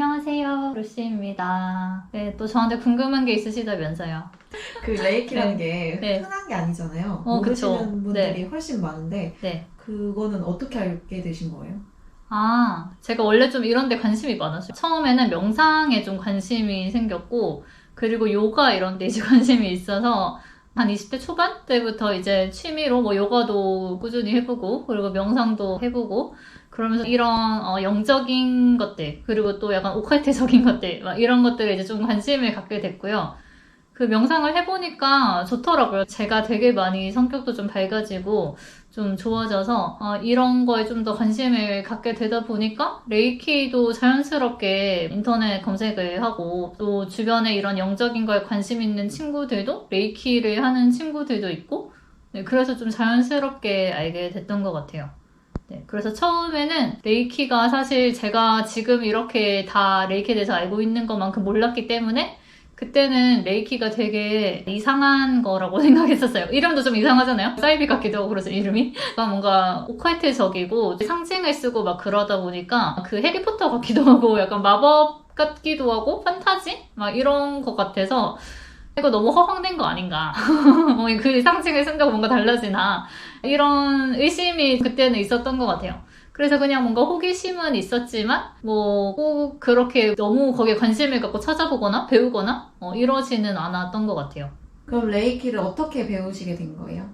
안녕하세요, 루시입니다. 네, 또 저한테 궁금한 게 있으시다면서요. 그 레이키라는 네. 게 네. 흔한 게 아니잖아요. 그쵸. 모르시는 분들이 네. 훨씬 많은데 네. 그거는 어떻게 알게 되신 거예요? 제가 원래 좀 이런 데 관심이 많았어요. 처음에는 명상에 좀 관심이 생겼고, 그리고 요가 이런 데 이제 관심이 있어서, 한 20대 초반 때부터 이제 취미로 뭐 요가도 꾸준히 해보고, 그리고 명상도 해보고, 그러면서 이런 영적인 것들, 그리고 또 약간 오컬트적인 것들, 막 이런 것들에 이제 좀 관심을 갖게 됐고요. 그 명상을 해보니까 좋더라고요. 제가 되게 많이 성격도 좀 밝아지고 좀 좋아져서 이런 거에 좀 더 관심을 갖게 되다 보니까 레이키도 자연스럽게 인터넷 검색을 하고 또 주변에 이런 영적인 거에 관심 있는 친구들도 레이키를 하는 친구들도 있고 네, 그래서 좀 자연스럽게 알게 됐던 것 같아요. 네, 그래서 처음에는 레이키가 사실 제가 지금 이렇게 다 레이키에 대해서 알고 있는 것만큼 몰랐기 때문에 그때는 레이키가 되게 이상한 거라고 생각했었어요. 이름도 좀 이상하잖아요? 사이비 같기도 하고 그래서 이름이 뭔가 오컬트적이고 상징을 쓰고 막 그러다 보니까 그 해리포터 같기도 하고 약간 마법 같기도 하고 판타지? 막 이런 것 같아서 이거 너무 허황된 거 아닌가. 그 상징을 쓴다고 뭔가 달라지나. 이런 의심이 그때는 있었던 것 같아요. 그래서 그냥 뭔가 호기심은 있었지만, 뭐, 꼭 그렇게 너무 거기에 관심을 갖고 찾아보거나 배우거나, 이러지는 않았던 것 같아요. 그럼 레이키를 어떻게 배우시게 된 거예요?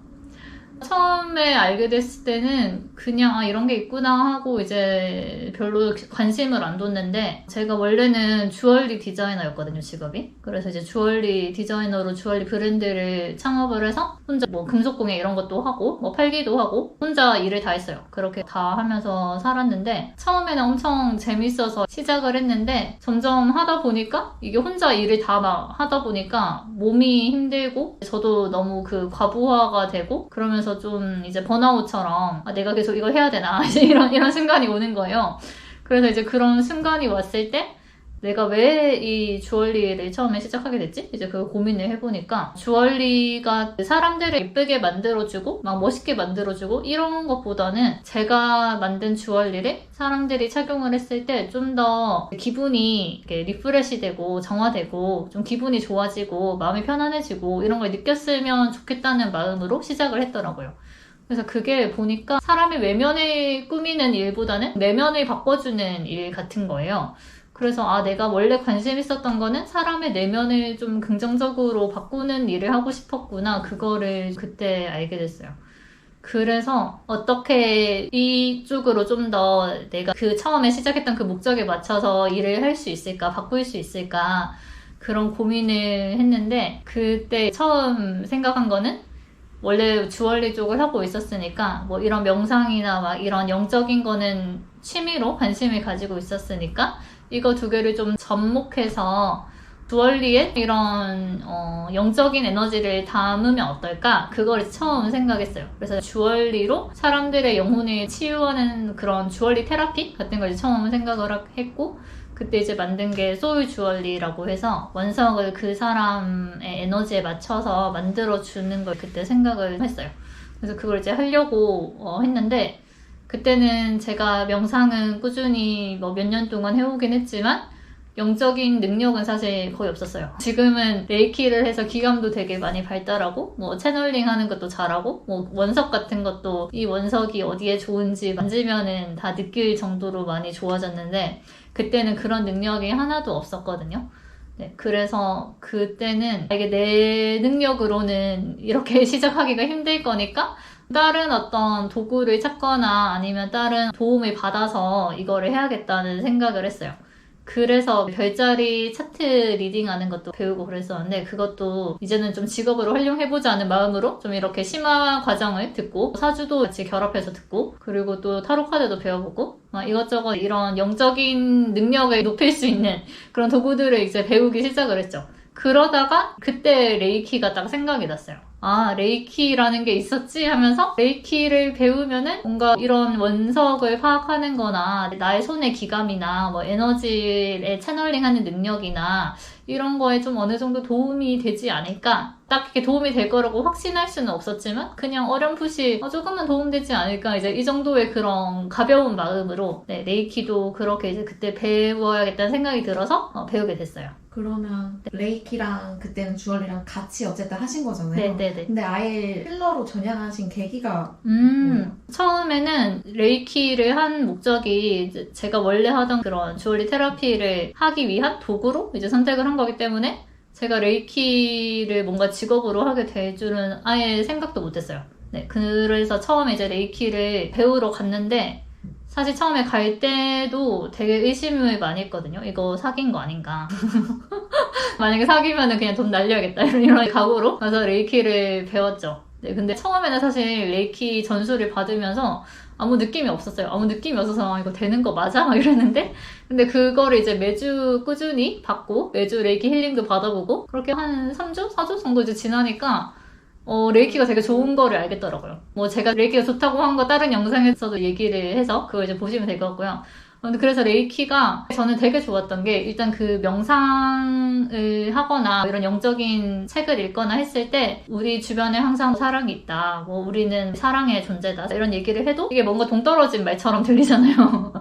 처음에 알게 됐을 때는 그냥 이런 게 있구나 하고 이제 별로 관심을 안 뒀는데 제가 원래는 주얼리 디자이너였거든요, 직업이. 그래서 이제 주얼리 디자이너로 주얼리 브랜드를 창업을 해서 혼자 뭐 금속공예 이런 것도 하고 뭐 팔기도 하고 혼자 일을 다 했어요. 그렇게 다 하면서 살았는데 처음에는 엄청 재밌어서 시작을 했는데 점점 하다 보니까 이게 혼자 일을 다 막 하다 보니까 몸이 힘들고 저도 너무 그 과부하가 되고 그러면서 좀 이제 번아웃처럼 내가 계속 이걸 해야 되나 이런 순간이 오는 거예요. 그래서 이제 그런 순간이 왔을 때 내가 왜 이 주얼리를 처음에 시작하게 됐지? 이제 그 고민을 해보니까 주얼리가 사람들을 예쁘게 만들어주고 막 멋있게 만들어주고 이런 것보다는 제가 만든 주얼리를 사람들이 착용을 했을 때 좀 더 기분이 리프레시 되고 정화되고 좀 기분이 좋아지고 마음이 편안해지고 이런 걸 느꼈으면 좋겠다는 마음으로 시작을 했더라고요. 그래서 그게 보니까 사람의 외면을 꾸미는 일보다는 내면을 바꿔주는 일 같은 거예요. 그래서 내가 원래 관심 있었던 거는 사람의 내면을 좀 긍정적으로 바꾸는 일을 하고 싶었구나. 그거를 그때 알게 됐어요. 그래서 어떻게 이쪽으로 좀 더 내가 그 처음에 시작했던 그 목적에 맞춰서 일을 할 수 있을까, 바꿀 수 있을까, 그런 고민을 했는데, 그때 처음 생각한 거는 원래 주얼리 쪽을 하고 있었으니까 뭐 이런 명상이나 막 이런 영적인 거는 취미로 관심을 가지고 있었으니까 이거 두 개를 좀 접목해서 주얼리에 이런 영적인 에너지를 담으면 어떨까? 그걸 처음 생각했어요. 그래서 주얼리로 사람들의 영혼을 치유하는 그런 주얼리 테라피 같은 걸 처음 생각을 했고 그때 이제 만든 게 소울 주얼리라고 해서 원석을 그 사람의 에너지에 맞춰서 만들어주는 걸 그때 생각을 했어요. 그래서 그걸 이제 하려고 했는데 그때는 제가 명상은 꾸준히 뭐 몇 년 동안 해오긴 했지만 영적인 능력은 사실 거의 없었어요. 지금은 레이키를 해서 기감도 되게 많이 발달하고 뭐 채널링 하는 것도 잘하고 뭐 원석 같은 것도 이 원석이 어디에 좋은지 만지면은 다 느낄 정도로 많이 좋아졌는데 그때는 그런 능력이 하나도 없었거든요. 네, 그래서 그때는 이게 내 능력으로는 이렇게 시작하기가 힘들 거니까 다른 어떤 도구를 찾거나 아니면 다른 도움을 받아서 이거를 해야겠다는 생각을 했어요. 그래서 별자리 차트 리딩하는 것도 배우고 그랬었는데 그것도 이제는 좀 직업으로 활용해보자 하는 마음으로 좀 이렇게 심화 과정을 듣고 사주도 같이 결합해서 듣고 그리고 또 타로 카드도 배워보고 이것저것 이런 영적인 능력을 높일 수 있는 그런 도구들을 이제 배우기 시작을 했죠. 그러다가 그때 레이키가 딱 생각이 났어요. 레이키라는 게 있었지 하면서 레이키를 배우면은 뭔가 이런 원석을 파악하는 거나 나의 손의 기감이나 뭐 에너지의 채널링 하는 능력이나 이런 거에 좀 어느 정도 도움이 되지 않을까? 딱 이렇게 도움이 될 거라고 확신할 수는 없었지만 그냥 어렴풋이 조금은 도움되지 않을까? 이제 이 정도의 그런 가벼운 마음으로 네, 레이키도 그렇게 이제 그때 배워야겠다는 생각이 들어서 배우게 됐어요. 그러면 레이키랑 그때는 주얼리랑 같이 어쨌든 하신 거잖아요. 네네네. 근데 아예 힐러로 전향하신 계기가 처음에는 레이키를 한 목적이 이제 제가 원래 하던 그런 주얼리 테라피를 하기 위한 도구로 이제 선택을 한 거기 때문에 제가 레이키를 뭔가 직업으로 하게 될 줄은 아예 생각도 못했어요. 네, 그래서 처음에 이제 레이키를 배우러 갔는데 사실 처음에 갈 때도 되게 의심을 많이 했거든요. 이거 사귄 거 아닌가. 만약에 사귀면은 그냥 돈 날려야겠다. 이런 각오로 가서 레이키를 배웠죠. 네, 근데 처음에는 사실 레이키 전수를 받으면서 아무 느낌이 없었어요. 아무 느낌이 없어서 이거 되는 거 맞아? 막 이랬는데 근데 그거를 이제 매주 꾸준히 받고 매주 레이키 힐링도 받아보고 그렇게 한 3주? 4주 정도 이제 지나니까 레이키가 되게 좋은 거를 알겠더라고요. 뭐 제가 레이키가 좋다고 한 거 다른 영상에서도 얘기를 해서 그거 이제 보시면 될 것 같고요. 근데 그래서 레이키가 저는 되게 좋았던 게 일단 그 명상을 하거나 이런 영적인 책을 읽거나 했을 때 우리 주변에 항상 사랑이 있다. 뭐 우리는 사랑의 존재다. 이런 얘기를 해도 이게 뭔가 동떨어진 말처럼 들리잖아요.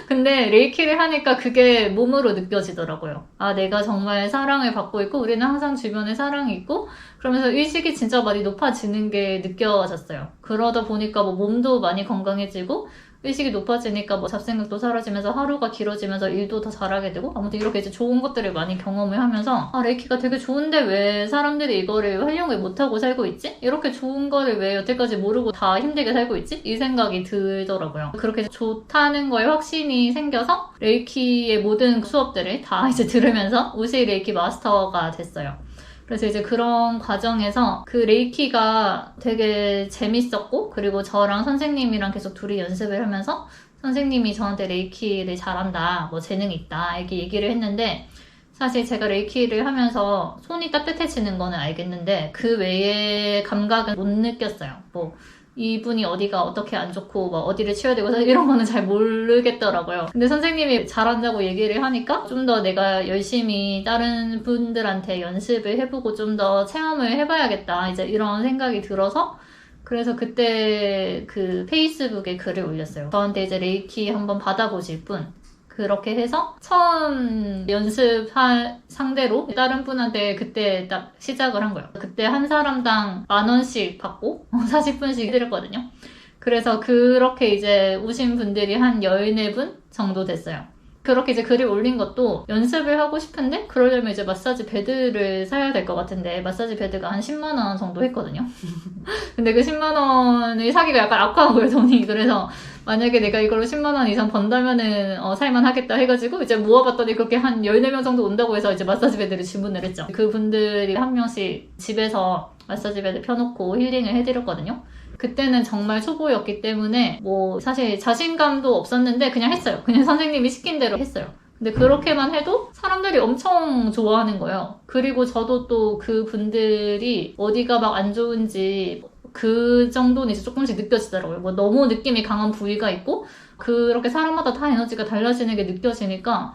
근데 레이키를 하니까 그게 몸으로 느껴지더라고요. 아, 내가 정말 사랑을 받고 있고 우리는 항상 주변에 사랑이 있고 그러면서 의식이 진짜 많이 높아지는 게 느껴졌어요. 그러다 보니까 뭐 몸도 많이 건강해지고 의식이 높아지니까 뭐 잡생각도 사라지면서 하루가 길어지면서 일도 더 잘하게 되고 아무튼 이렇게 이제 좋은 것들을 많이 경험을 하면서 아, 레이키가 되게 좋은데 왜 사람들이 이거를 활용을 못하고 살고 있지? 이렇게 좋은 거를 왜 여태까지 모르고 다 힘들게 살고 있지? 이 생각이 들더라고요. 그렇게 좋다는 거에 확신이 생겨서 레이키의 모든 수업들을 다 이제 들으면서 우시 레이키 마스터가 됐어요. 그래서 이제 그런 과정에서 그 레이키가 되게 재밌었고 그리고 저랑 선생님이랑 계속 둘이 연습을 하면서 선생님이 저한테 레이키를 잘한다, 뭐 재능이 있다 이렇게 얘기를 했는데 사실 제가 레이키를 하면서 손이 따뜻해지는 거는 알겠는데 그 외의 감각은 못 느꼈어요. 뭐 이분이 어디가 어떻게 안 좋고 뭐 어디를 치워야 되고 이런 거는 잘 모르겠더라고요. 근데 선생님이 잘한다고 얘기를 하니까 좀 더 내가 열심히 다른 분들한테 연습을 해보고 좀 더 체험을 해봐야겠다 이제 이런 생각이 들어서 그래서 그때 그 페이스북에 글을 올렸어요. 저한테 이제 레이키 한번 받아보실 분 그렇게 해서 처음 연습할 상대로 다른 분한테 그때 딱 시작을 한 거예요. 그때 한 사람당 10,000원씩 받고 40분씩 해드렸거든요. 그래서 그렇게 이제 오신 분들이 한 14분 정도 됐어요. 그렇게 이제 글을 올린 것도 연습을 하고 싶은데 그러려면 이제 마사지 베드를 사야 될 것 같은데 마사지 베드가 한 10만 원 정도 했거든요. 근데 그 10만 원을 사기가 약간 아까운 거예요, 돈이. 그래서 만약에 내가 이걸로 10만 원 이상 번다면은 살만 하겠다 해가지고 이제 모아봤더니 그렇게 한 14명 정도 온다고 해서 이제 마사지 베드를 주문을 했죠. 그분들이 한 명씩 집에서 마사지 베드 펴놓고 힐링을 해드렸거든요. 그때는 정말 초보였기 때문에 뭐 사실 자신감도 없었는데 그냥 했어요. 그냥 선생님이 시킨 대로 했어요. 근데 그렇게만 해도 사람들이 엄청 좋아하는 거예요. 그리고 저도 또 그 분들이 어디가 막 안 좋은지 그 정도는 이제 조금씩 느껴지더라고요. 뭐 너무 느낌이 강한 부위가 있고 그렇게 사람마다 다 에너지가 달라지는 게 느껴지니까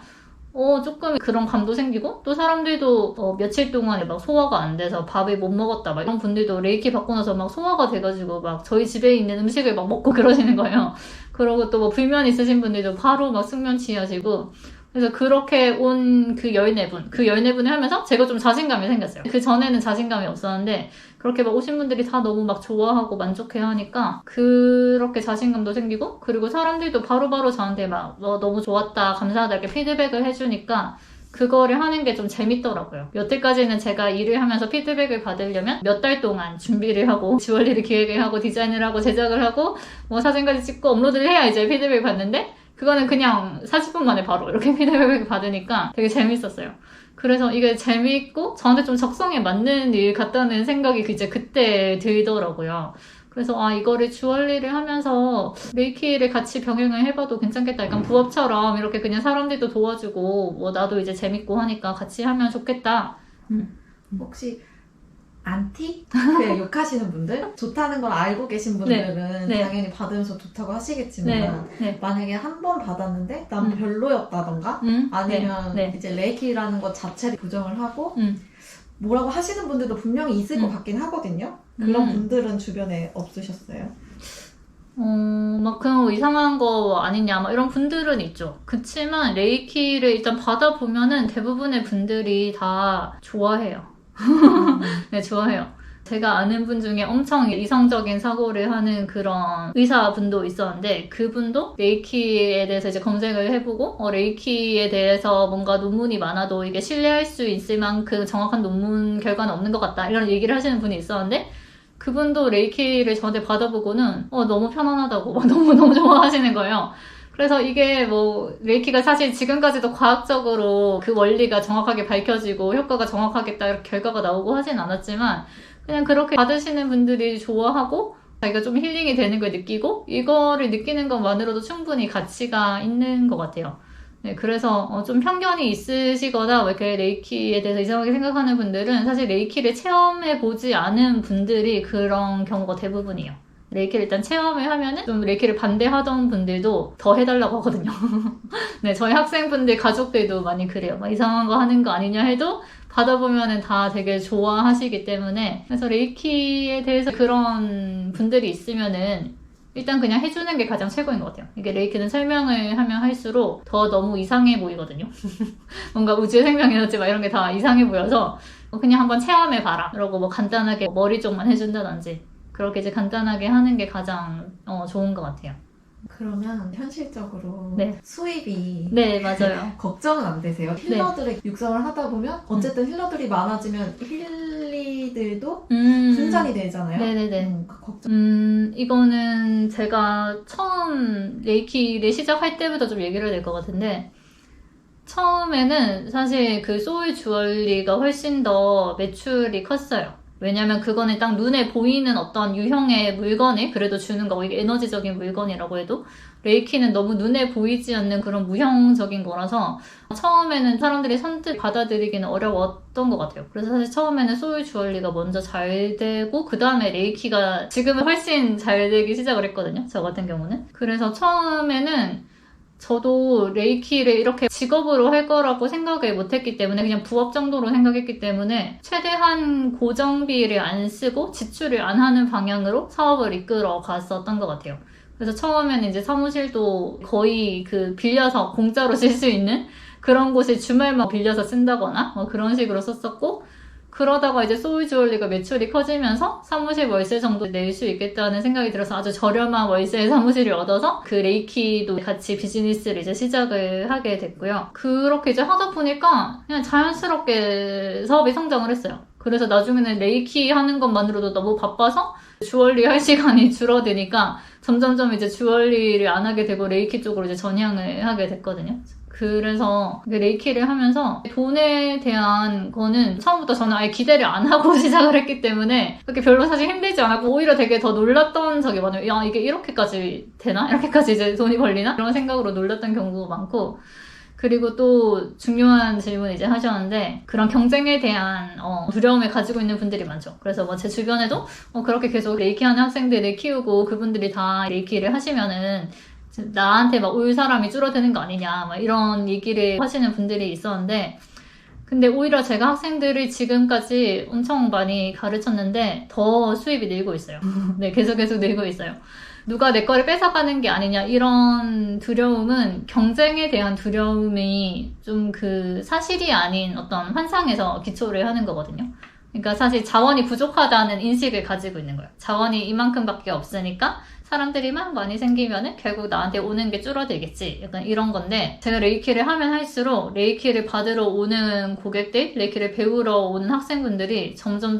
조금 그런 감도 생기고 또 사람들도 며칠 동안 막 소화가 안 돼서 밥을 못 먹었다 막 이런 분들도 레이키 받고 나서 막 소화가 돼가지고 막 저희 집에 있는 음식을 막 먹고 그러시는 거예요. 그러고 또 뭐 불면 있으신 분들도 바로 막 숙면 취하시고 그래서 그렇게 온 그 14분, 그 14분을 하면서 제가 좀 자신감이 생겼어요. 그 전에는 자신감이 없었는데 그렇게 막 오신 분들이 다 너무 막 좋아하고 만족해 하니까 그렇게 자신감도 생기고 그리고 사람들도 바로바로 저한테 막 너무 좋았다, 감사하다 이렇게 피드백을 해주니까 그거를 하는 게 좀 재밌더라고요. 여태까지는 제가 일을 하면서 피드백을 받으려면 몇 달 동안 준비를 하고 주얼리를 기획을 하고 디자인을 하고 제작을 하고 뭐 사진까지 찍고 업로드를 해야 이제 피드백을 받는데 그거는 그냥 40분 만에 바로 이렇게 피드백을 받으니까 되게 재밌었어요. 그래서 이게 재밌고 저한테 좀 적성에 맞는 일 같다는 생각이 이제 그때 들더라고요. 그래서 이거를 주얼리를 하면서 레이키를 같이 병행을 해봐도 괜찮겠다. 약간 부업처럼 이렇게 그냥 사람들도 도와주고 뭐 나도 이제 재밌고 하니까 같이 하면 좋겠다. 혹시 안티? 그 욕하시는 분들? 좋다는 걸 알고 계신 분들은 네. 당연히 받으면서 좋다고 하시겠지만 네. 네. 만약에 한 번 받았는데 난 별로였다던가 아니면 네. 이제 레이키라는 것 자체를 부정을 하고 음. 뭐라고 하시는 분들도 분명히 있을 것 같긴 하거든요. 그런 분들은 주변에 없으셨어요? 막 그런 거 이상한 거 아니냐, 막 이런 분들은 있죠. 그치만 레이키를 일단 받아보면은 대부분의 분들이 다 좋아해요. 네, 좋아해요. 제가 아는 분 중에 엄청 이성적인 사고를 하는 그런 의사분도 있었는데 그분도 레이키에 대해서 이제 검색을 해보고 레이키에 대해서 뭔가 논문이 많아도 이게 신뢰할 수 있을 만큼 정확한 논문 결과는 없는 것 같다 이런 얘기를 하시는 분이 있었는데 그분도 레이키를 저한테 받아보고는 너무 편안하다고 막 너무 좋아하시는 거예요. 그래서 이게 뭐 레이키가 사실 지금까지도 과학적으로 그 원리가 정확하게 밝혀지고 효과가 정확하게 딱 이렇게 결과가 나오고 하진 않았지만 그냥 그렇게 받으시는 분들이 좋아하고 자기가 좀 힐링이 되는 걸 느끼고 이거를 느끼는 것만으로도 충분히 가치가 있는 것 같아요. 네, 그래서 좀 편견이 있으시거나 뭐 이렇게 레이키에 대해서 이상하게 생각하는 분들은 사실 레이키를 체험해보지 않은 분들이 그런 경우가 대부분이에요. 레이키를 일단 체험을 하면은 좀 레이키를 반대하던 분들도 더 해달라고 하거든요. 네, 저희 학생분들 가족들도 많이 그래요. 막 이상한 거 하는 거 아니냐 해도 받아보면은 다 되게 좋아하시기 때문에 그래서 레이키에 대해서 그런 분들이 있으면은 일단 그냥 해주는 게 가장 최고인 것 같아요. 이게 레이키는 설명을 하면 할수록 더 너무 이상해 보이거든요. 뭔가 우주의 생명에너지 막 이런 게 다 이상해 보여서 그냥 한번 체험해봐라. 그러고 뭐 간단하게 머리 쪽만 해준다든지 그렇게 이제 간단하게 하는 게 가장 좋은 것 같아요. 그러면 현실적으로 네. 수입이 네, 맞아요. 걱정은 안 되세요? 힐러들의 육성을 하다 보면 어쨌든 힐러들이 많아지면 힐리들도 분산이 되잖아요. 네네네. 걱정. 이거는 제가 처음 레이키를 시작할 때부터 좀 얘기를 될 것 같은데 처음에는 사실 그 소울 주얼리가 훨씬 더 매출이 컸어요. 왜냐면 그거는 딱 눈에 보이는 어떤 유형의 물건을 그래도 주는 거고 이게 에너지적인 물건이라고 해도 레이키는 너무 눈에 보이지 않는 그런 무형적인 거라서 처음에는 사람들이 선뜻 받아들이기는 어려웠던 것 같아요. 그래서 사실 처음에는 소울 주얼리가 먼저 잘 되고 그 다음에 레이키가 지금은 훨씬 잘 되기 시작을 했거든요. 저 같은 경우는. 그래서 처음에는 저도 레이키를 이렇게 직업으로 할 거라고 생각을 못했기 때문에 그냥 부업 정도로 생각했기 때문에 최대한 고정비를 안 쓰고 지출을 안 하는 방향으로 사업을 이끌어 갔었던 것 같아요. 그래서 처음에는 이제 사무실도 거의 그 빌려서 공짜로 쓸 수 있는 그런 곳에 주말만 빌려서 쓴다거나 뭐 그런 식으로 썼었고 그러다가 이제 소울 주얼리가 매출이 커지면서 사무실 월세 정도 낼 수 있겠다는 생각이 들어서 아주 저렴한 월세 사무실을 얻어서 그 레이키도 같이 비즈니스를 이제 시작을 하게 됐고요. 그렇게 이제 하다 보니까 그냥 자연스럽게 사업이 성장을 했어요. 그래서 나중에는 레이키 하는 것만으로도 너무 바빠서 주얼리 할 시간이 줄어드니까 점점점 이제 주얼리를 안 하게 되고 레이키 쪽으로 이제 전향을 하게 됐거든요. 그래서 레이키를 하면서 돈에 대한 거는 처음부터 저는 아예 기대를 안 하고 시작을 했기 때문에 그렇게 별로 사실 힘들지 않았고 오히려 되게 더 놀랐던 적이 많아요. 야, 이게 이렇게까지 되나? 이렇게까지 이제 돈이 벌리나? 이런 생각으로 놀랐던 경우가 많고 그리고 또 중요한 질문 이제 하셨는데 그런 경쟁에 대한 두려움을 가지고 있는 분들이 많죠. 그래서 뭐 제 주변에도 그렇게 계속 레이키 하는 학생들을 키우고 그분들이 다 레이키를 하시면은 나한테 막 올 사람이 줄어드는 거 아니냐 막 이런 얘기를 하시는 분들이 있었는데 근데 오히려 제가 학생들을 지금까지 엄청 많이 가르쳤는데 더 수입이 늘고 있어요. 네, 계속 늘고 있어요. 누가 내 거를 뺏어가는 게 아니냐 이런 두려움은 경쟁에 대한 두려움이 좀 그 사실이 아닌 어떤 환상에서 기초를 하는 거거든요. 그러니까 사실 자원이 부족하다는 인식을 가지고 있는 거예요. 자원이 이만큼밖에 없으니까 사람들이 막 많이 생기면은 결국 나한테 오는 게 줄어들겠지. 약간 이런 건데 제가 레이키를 하면 할수록 레이키를 받으러 오는 고객들, 레이키를 배우러 오는 학생분들이 점점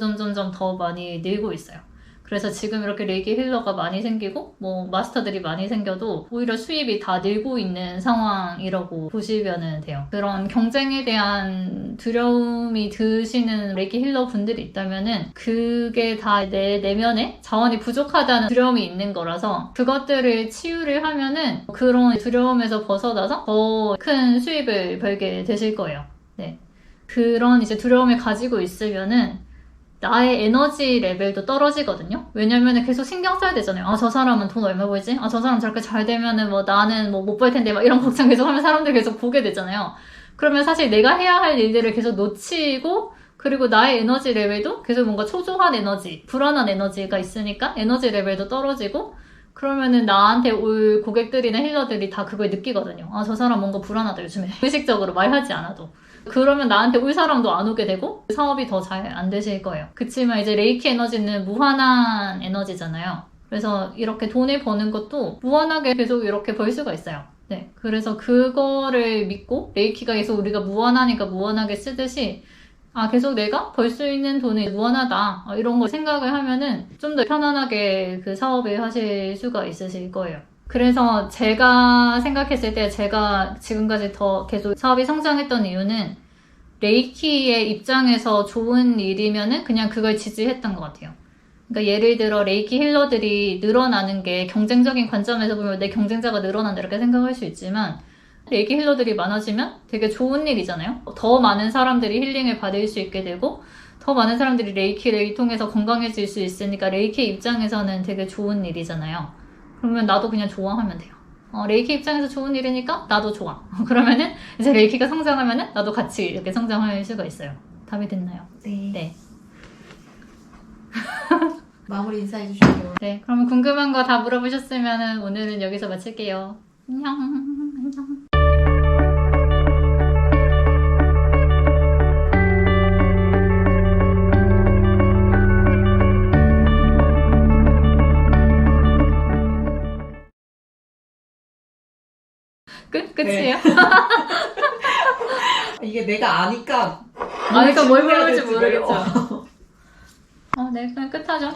더 많이 늘고 있어요. 그래서 지금 이렇게 레이키 힐러가 많이 생기고 뭐 마스터들이 많이 생겨도 오히려 수입이 다 늘고 있는 상황이라고 보시면 돼요. 그런 경쟁에 대한 두려움이 드시는 레이키 힐러 분들이 있다면은 그게 다 내 내면에 자원이 부족하다는 두려움이 있는 거라서 그것들을 치유를 하면은 그런 두려움에서 벗어나서 더 큰 수입을 벌게 되실 거예요. 네. 그런 이제 두려움을 가지고 있으면은 나의 에너지 레벨도 떨어지거든요. 왜냐면은 계속 신경 써야 되잖아요. 아, 저 사람은 돈 얼마 벌지? 아, 저 사람 저렇게 잘 되면은 뭐 나는 뭐 못 벌 텐데 막 이런 걱정 계속 하면 사람들 계속 보게 되잖아요. 그러면 사실 내가 해야 할 일들을 계속 놓치고 그리고 나의 에너지 레벨도 계속 뭔가 초조한 에너지, 불안한 에너지가 있으니까 에너지 레벨도 떨어지고 그러면은 나한테 올 고객들이나 힐러들이 다 그걸 느끼거든요. 아, 저 사람 뭔가 불안하다 요즘에. 의식적으로 말하지 않아도. 그러면 나한테 올 사람도 안 오게 되고 사업이 더 잘 안 되실 거예요. 그치만 이제 레이키 에너지는 무한한 에너지잖아요. 그래서 이렇게 돈을 버는 것도 무한하게 계속 이렇게 벌 수가 있어요. 네. 그래서 그거를 믿고 레이키가 계속 우리가 무한하니까 무한하게 쓰듯이 아, 계속 내가 벌 수 있는 돈이 무한하다. 이런 걸 생각을 하면은 좀 더 편안하게 그 사업을 하실 수가 있으실 거예요. 그래서 제가 생각했을 때 제가 지금까지 더 계속 사업이 성장했던 이유는 레이키의 입장에서 좋은 일이면은 그냥 그걸 지지했던 것 같아요. 그러니까 예를 들어 레이키 힐러들이 늘어나는 게 경쟁적인 관점에서 보면 내 경쟁자가 늘어난다 이렇게 생각할 수 있지만 레이키 힐러들이 많아지면 되게 좋은 일이잖아요. 더 많은 사람들이 힐링을 받을 수 있게 되고 더 많은 사람들이 레이키를 통해서 건강해질 수 있으니까 레이키 입장에서는 되게 좋은 일이잖아요. 그러면 나도 그냥 좋아하면 돼요. 레이키 입장에서 좋은 일이니까 나도 좋아. 그러면은 이제 레이키가 성장하면은 나도 같이 이렇게 성장할 수가 있어요. 답이 됐나요? 네. 네. 마무리 인사해 주시죠. 네. 그러면 궁금한 거 다 물어보셨으면은 오늘은 여기서 마칠게요. 안녕. 안녕. 끝이에요? 이게 내가 아니까 아니까 뭘 질문해야 물어볼지 될지 모르겠죠. 몰라. 네, 그냥 끝하죠.